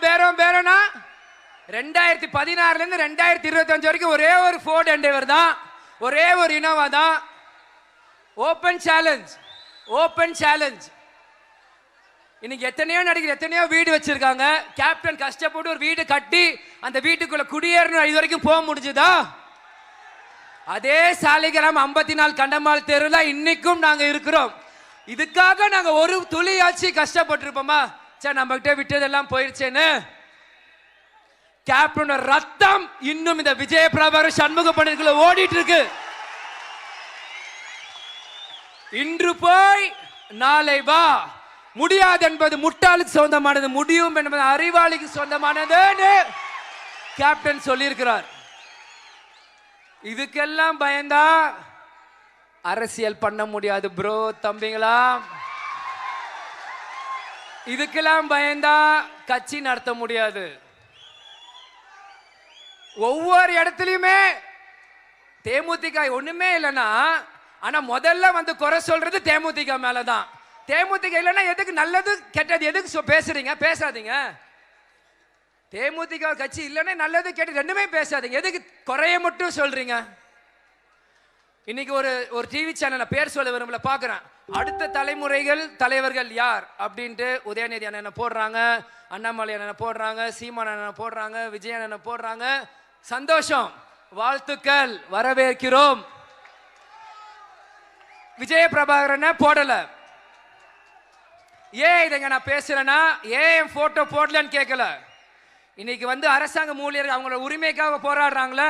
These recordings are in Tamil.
பேரம்னா 2016 இருந்து 2025 வரைக்கும் ஒரே ஒரு ஃபோர்ட் எண்டேவர் தான், ஒரே ஒரு இனோவா தான். Open challenge. இன்னைக்கு எத்தனையோ நடிகர் எத்தனையோ வீடு வச்சிருக்காங்க. கேப்டன் கஷ்டப்பட்டு ஒரு வீடு கட்டி அந்த வீட்டுக்குள்ள குடியேறணும் இது வரைக்கும் போக முடிஞ்சுதா? அதே சாலிகிராம் 54 கண்டமால் தெருல இன்னைக்கும் நாங்க இருக்கிறோம். இதுக்காக நாங்க ஒரு துளியாச்சு கஷ்டப்பட்டிருப்போமா? சரி, நம்ம கிட்ட விட்டதெல்லாம் போயிருச்சேன்னு. கேப்டனோட ரத்தம் இன்னும் இந்த விஜய பிரபாகர் சண்முக பண்டிகைக்குள்ள ஓடிட்டு இருக்கு. இன்று போய் நாளை வா. முடியாது என்பது முட்டாளுக்கு சொந்தமானது, முடியும் என்பது அறிவாளிக்கு சொந்தமானது கேப்டன் சொல்லியிருக்கிறார். இதுக்கெல்லாம் பயந்தா அரசியல் பண்ண முடியாது ப்ரோ, தம்பிங்களா. இதுக்கெல்லாம் பயந்தா கட்சி நடத்த முடியாது. ஒவ்வொரு இடத்துலயுமே தேமுதிக ஒண்ணுமே இல்லைன்னா, ஆனா முதல்ல வந்து குறை சொல்றது தேமுதிக மேலதான். தேமுதிக இல்லைன்னா எதுக்கு நல்லது கெட்டது எதுக்கு பேசுறீங்க? பேசாதீங்க. தேமுதிக கட்சி இல்லைன்னா நல்லது கெட்டது ரெண்டுமே பேசாதீங்க. எதுக்கு குறைய மட்டும் சொல்றீங்க? இன்னைக்கு ஒரு டிவி சேனல்ல பேர் சொல்ல விரும்பல பாக்குறேன். அடுத்த தலைமுறைகள் தலைவர்கள் யார் அப்படின்ட்டு உதயநிதி அண்ணன் போடுறாங்க, அண்ணாமலை அண்ணன் போடுறாங்க, சீமான் அண்ணன் போடுறாங்க, விஜய் அண்ணன் போடுறாங்க. சந்தோஷம், வாழ்த்துக்கள், வரவேற்கிறோம். விஜய பிரபாகரன் போடல. ஏன் இதைங்க நான் பேசுறேன்னா, ஏன் போட்டோ போடலன்னு கேட்கல. இன்னைக்கு வந்து அரசாங்க ஊழியர்கள் அவங்களோட உரிமைக்காக போராடுறாங்களே.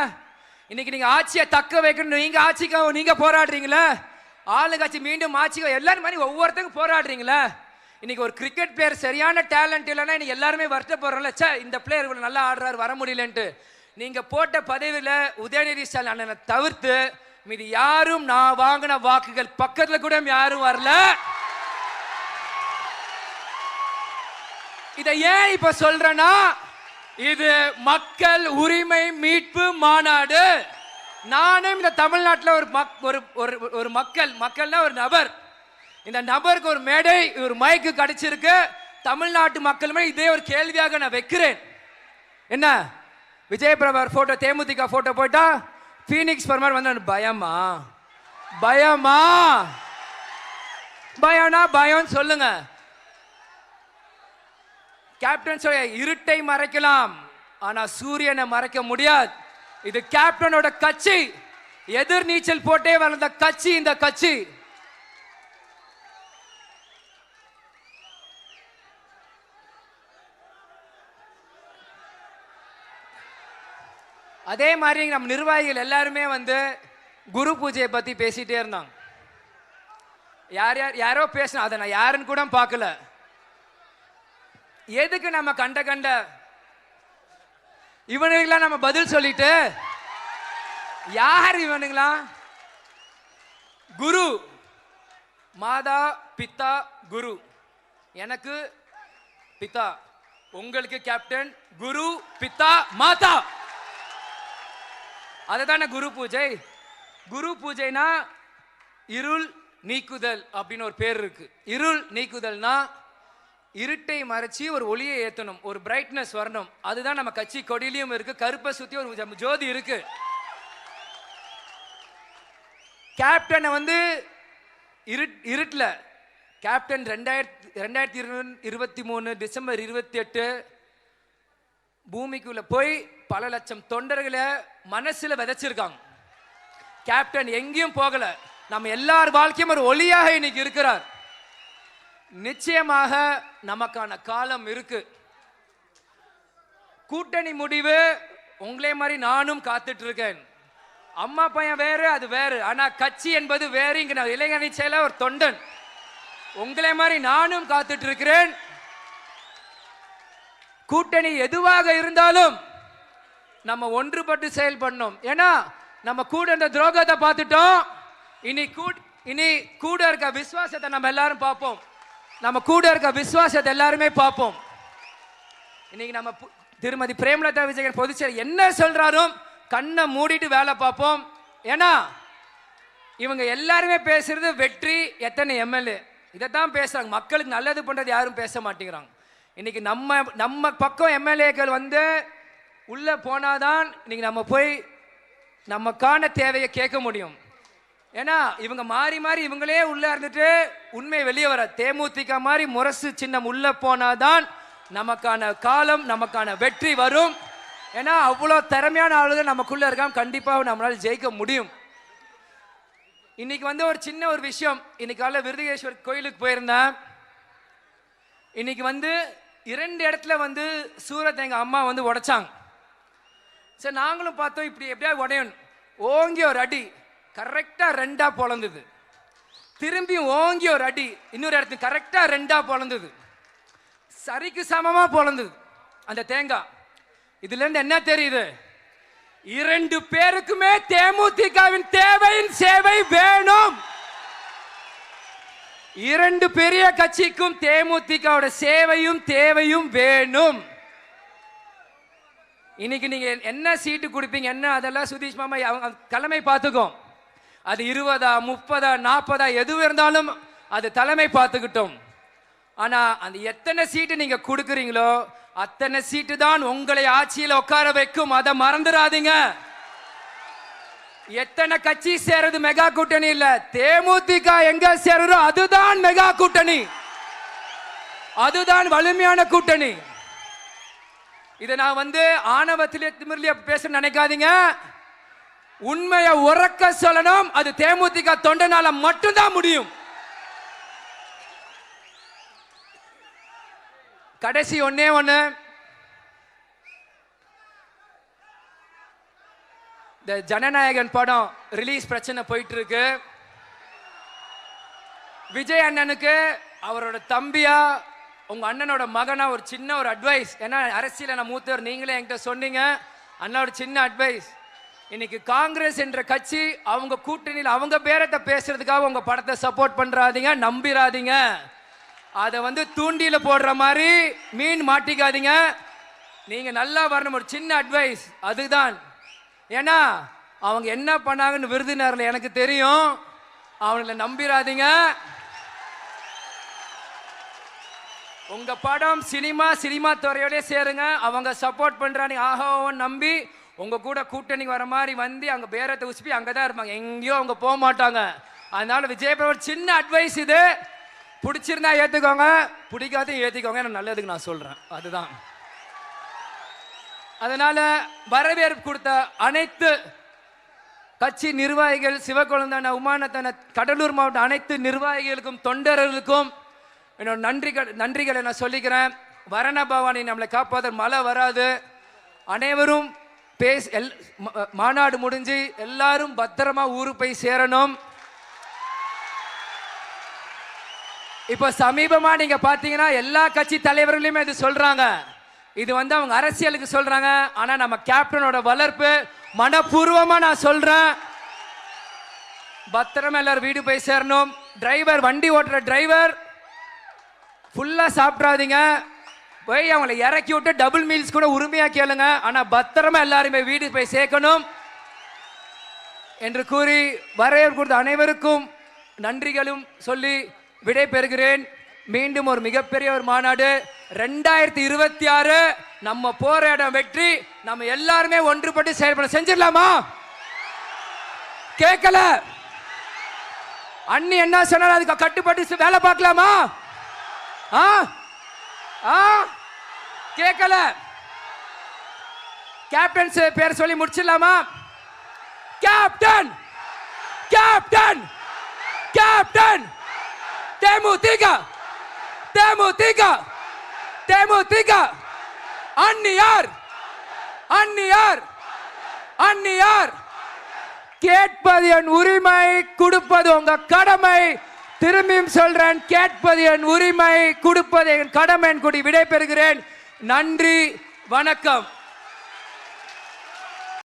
இன்னைக்கு நீங்க ஆட்சியை தக்க வைக்கணும், நீங்க ஆட்சிக்காக நீங்க போராடுறீங்களே. ஆளுங்கட்சி மீண்டும் ஆட்சிக்காக எல்லாரும் மாதிரி ஒவ்வொருத்தங்க போராடுறீங்களே. இன்னைக்கு ஒரு கிரிக்கெட் பிளேயர் சரியான டேலண்ட் இல்லைன்னா இன்னைக்கு எல்லாருமே வருத்தப்படுறோம்ல, சே இந்த பிளேயர் இவ்வளவு நல்லா ஆடுறாரு வர முடியலன்ட்டு. நீங்க போட்ட பதவியில உதயநிதி ஸ்டாலின் அண்ணனை தவிர்த்து மீது யாரும் நான் வாங்கின வாக்குகள் பக்கத்துல கூட யாரும் வரல. இதை ஏன் இப்ப சொல்றேன்னா, இது மக்கள் உரிமை மீட்பு மாநாடு. நானும் இந்த தமிழ்நாட்டில் ஒரு மக்கள்னா ஒரு நபர். இந்த நபருக்கு ஒரு மேடை ஒரு மைக்கு கிடைச்சிருக்கு. தமிழ்நாட்டு மக்களுமே இதே ஒரு கேள்வியாக நான் வைக்கிறேன். என்ன விஜய பிரபாகர் போட்டோ தேமுதிக போட்டோ போட்டா பீனிக்ஸ் பர்மர் வந்து பயம்னா பயம் சொல்லுங்க. கேப்டன் சொல்ல இருட்டை மறைக்கலாம், ஆனா சூரியனை மறைக்க முடியாது. இது கேப்டனோட கட்சி, எதிர் நீச்சல் போட்டே வளர்ந்த கட்சி இந்த கட்சி. அதே மாதிரி நம்ம நிர்வாகிகள் எல்லாருமே வந்து குரு பூஜையை பத்தி பேசிட்டே இருந்தாங்க. யாரோ பேசினா, அதை நான் யாருன்னு கூட பார்க்கல. எதுக்கு நம்ம கண்ட இவனுங்களா நம்ம பதில் சொல்லிட்டு, யார் இவனுங்களா? குரு மாதா பிதா குரு. எனக்கு பிதா, உங்களுக்கு கேப்டன், குரு பிதா மாதா. அதுதானே குரு பூஜை. குரு பூஜைனா இருள் நீக்குதல் அப்படின்னு ஒரு பேர் இருக்கு. இருள் நீக்குதல்னா இருட்டை மறைச்சி ஒரு ஒளியை ஏற்றணும், ஒரு பிரைட்னஸ் வரணும். அதுதான் நம்ம கட்சி கொடியிலையும் இருக்கு. கருப்பை சுத்தி ஒரு ஜோதி இருக்கு. கேப்டனை வந்து இருட்டுல கேப்டன் 2023 டிசம்பர் 28 பூமிக்குள்ள போய் பல லட்சம் தொண்டர்களை மனசுல விதைச்சிருக்காங்க. கேப்டன் எங்கேயும் போகல. நம்ம எல்லார் வாழ்க்கையும் ஒரு ஒளியாக இன்னைக்கு இருக்கிறார். நிச்சயமாக நமக்கான காலம் இருக்கு. கூட்டணி முடிவு உங்களே மாதிரி நானும் காத்துட்டு இருக்கேன். அம்மா பையன் வேறு, அது வேறு. ஆனா கட்சி என்பது வேறு. இங்க நான் இளைஞரணி செயலர் ஒரு தொண்டன், உங்களே மாதிரி நானும் காத்துட்டு இருக்கிறேன். கூட்டணி எதுவாக இருந்தாலும் நம்ம ஒன்றுபட்டு செயல்படணும். ஏன்னா நம்ம கூட இந்த துரோகத்தை பார்த்துட்டோம். இனி கூட இருக்க விசுவாசத்தை நம்ம எல்லாரும் பார்ப்போம். நம்ம கூட இருக்க விசுவாசத்தை எல்லாருமே பார்ப்போம். இன்னைக்கு நம்ம திருமதி பிரேமலதா விஜயகாந்த் பொதுச்செயலர் என்ன சொல்றாரும் கண்ணை மூடிட்டு வேலை பார்ப்போம். ஏன்னா இவங்க எல்லாருமே பேசுறது வெற்றி, எத்தனை எம்எல்ஏ, இதைத்தான் பேசுறாங்க. மக்களுக்கு நல்லது பண்றது யாரும் பேச மாட்டேங்கிறாங்க. இன்னைக்கு நம்ம பக்கம் எம்எல்ஏக்கள் வந்து உள்ள போனாதான் இன்னைக்கு நம்ம போய் நமக்கான தேவையை கேட்க முடியும். ஏன்னா இவங்க மாறி மாறி இவங்களே உள்ள இருந்துட்டு உண்மை வெளியே வர தேமுதிக மாதிரி முரசு சின்னம் உள்ள போனாதான் நமக்கான காலம், நமக்கான வெற்றி வரும். ஏன்னா அவ்வளோ திறமையான ஆளுங்க நமக்குள்ள இருக்காம கண்டிப்பாக நம்மளால ஜெயிக்க முடியும். இன்னைக்கு வந்து ஒரு சின்ன ஒரு விஷயம், இன்னைக்கு காலைல விருதுகேஸ்வர் கோயிலுக்கு போயிருந்தேன். இன்னைக்கு வந்து 2 இடத்துல வந்து சூரத் எங்க அம்மா வந்து உடைச்சாங்க. சரி நாங்களும் பார்த்தோம் இப்படி எப்படியா உடையணும். ஓங்கி ஒரு அடி கரெக்டா 2ஆ பொளந்தது. திரும்பியும் ஓங்கி ஒரு அடி இன்னொரு இடத்துக்கு கரெக்டா 2ஆ பொளந்தது. சரிக்கு சமமா பொளந்தது அந்த தேங்காய். இதுல இருந்து என்ன தெரியுது? 2 பேருக்குமே தேமுதிகவின் தேவையின் சேவை வேணும். 2 பெரிய கட்சிக்கும் தேமுதிகவோட சேவையும் தேவையும் வேணும். இன்னைக்கு நீங்க என்ன சீட்டு கொடுப்பீங்க என்ன அதெல்லாம் சுதீஷ் மாமா தலைமை பார்த்துக்கும். அது 20, 30, 40 எது இருந்தாலும் அது தலைமை பார்த்துக்கிட்டோம். ஆனா அந்த எத்தனை சீட்டு நீங்க கொடுக்குறீங்களோ அத்தனை சீட்டு தான் உங்களை ஆட்சியில் உட்கார வைக்கும். அதை மறந்துடாதீங்க. எத்தனை கட்சி சேருது மெகா கூட்டணி இல்ல, தேமுதிக எங்க சேருதோ அதுதான் மெகா கூட்டணி, அதுதான் வலிமையான கூட்டணி. இதை நான் வந்து ஆணவத்திலே திமிர்லிய பேச நினைக்காதீங்க. உண்மையை உறக்க சொல்லணும். அது தேமுதிக தொண்டனால மட்டும்தான் முடியும். கடைசி ஒண்ணே ஒண்ணு, இந்த ஜனநாயகன் படம் ரிலீஸ் பிரச்சனை போயிட்டு இருக்கு. விஜய் அண்ணனுக்கு அவரோட தம்பியா உங்க அண்ணனோட மகனா ஒரு சின்ன ஒரு அட்வைஸ். ஏன்னா அரசியல நான் மூத்தவர், நீங்களே என்கிட்ட சொன்னீங்க. அண்ணாவோட சின்ன அட்வைஸ், இன்னைக்கு காங்கிரஸ் என்ற கட்சி அவங்க கூட்டணியில் அவங்க பேரத்தை பேசுறதுக்காக உங்க படத்தை சப்போர்ட் பண்றாதீங்க, நம்பிராதீங்க. அதை வந்து தூண்டில போடுற மாதிரி மீன் மாட்டிக்காதீங்க. நீங்க நல்லா வரணும். ஒரு சின்ன அட்வைஸ் அதுதான். ஏன்னா அவங்க என்ன பண்ணாங்கன்னு விருதுநகர்ல எனக்கு தெரியும். அவங்கள நம்பிராதீங்க. உங்க படம் சினிமா துறையோட சேருங்க. அவங்க சப்போர்ட் பண்றாங்க ஆஹாவும் நம்பி உங்க கூட கூட்டணி வர மாதிரி வந்து அங்க பேரத்தை உசுப்பி அங்கதான் இருப்பாங்க, எங்கேயோ அவங்க போக மாட்டாங்க. அதனால விஜய் ஒரு சின்ன அட்வைஸ், இது பிடிச்சிருந்தா ஏத்துக்கோங்க, பிடிக்காத ஏத்திக்கோங்க. நல்லதுக்கு நான் சொல்றேன் அதுதான். அதனால வரவேற்பு கொடுத்த அனைத்து கட்சி நிர்வாகிகள், சிவகுழந்தான, உமானத்தான, கடலூர் மாவட்ட அனைத்து நிர்வாகிகளுக்கும் தொண்டர்களுக்கும் என்னோட நன்றிகளை நான் சொல்லிக்கிறேன். வரண பவானி நம்மளை காப்பாத, மழை வராது. அனைவரும் மாநாடு முடிஞ்சு எல்லாரும் பத்திரமா ஊருக்கு போய் சேரணும். இப்ப சமீபமா நீங்க பாத்தீங்கன்னா எல்லா கட்சி தலைவர்களுமே இது சொல்றாங்க. இது வந்து அவங்க அரசியலுக்கு சொல்றாங்க. ஆனா நம்ம கேப்டனோட வளர்ப்பு மனப்பூர்வமா நான் சொல்றேன். பத்திரமா எல்லாரும் வீடு போய் சேரணும். டிரைவர், வண்டி ஓட்டுற டிரைவர் ஃபுல்லா சாப்பிடாதீங்க. போய் அவங்களை இறக்கி விட்டு டபுள் மீல்ஸ் கூட உரிமையா கேளுங்க. ஆனா பத்திரமா எல்லாருமே வீடு போய் சேர்க்கணும் என்று கூறி வரவேற்பு கொடுத்த அனைவருக்கும் நன்றிகளும் சொல்லி விடை பெறுகிறேன். மீண்டும் ஒரு மிகப்பெரிய ஒரு மாநாடு 2026 நம்ம போற இடம் வெற்றி. நம்ம எல்லாருமே ஒன்றுபட்டு செயல்பட செஞ்சிடலாமா? கேட்கல அண்ணி என்ன சொன்னாலும் அதுக்கு கட்டுப்பட்டு வேலை பார்க்கலாமா? கேட்கல கேப்டன் பேர் சொல்லி முடிச்சிடலாமா? கேப்டன் கேப்டன் கேப்டன் தேமுதிக தேமுதிக தேமுதிக அந்நியார் அந்நியார் அந்நியார். கேட்பது என் உரிமை, கொடுப்பது உங்க கடமை. திரும்பியும் சொல்றேன், கேட்பது என் உரிமை, கொடுப்பது என் கடமை. கூடி விடை பெறுகிறேன். நன்றி, வணக்கம்.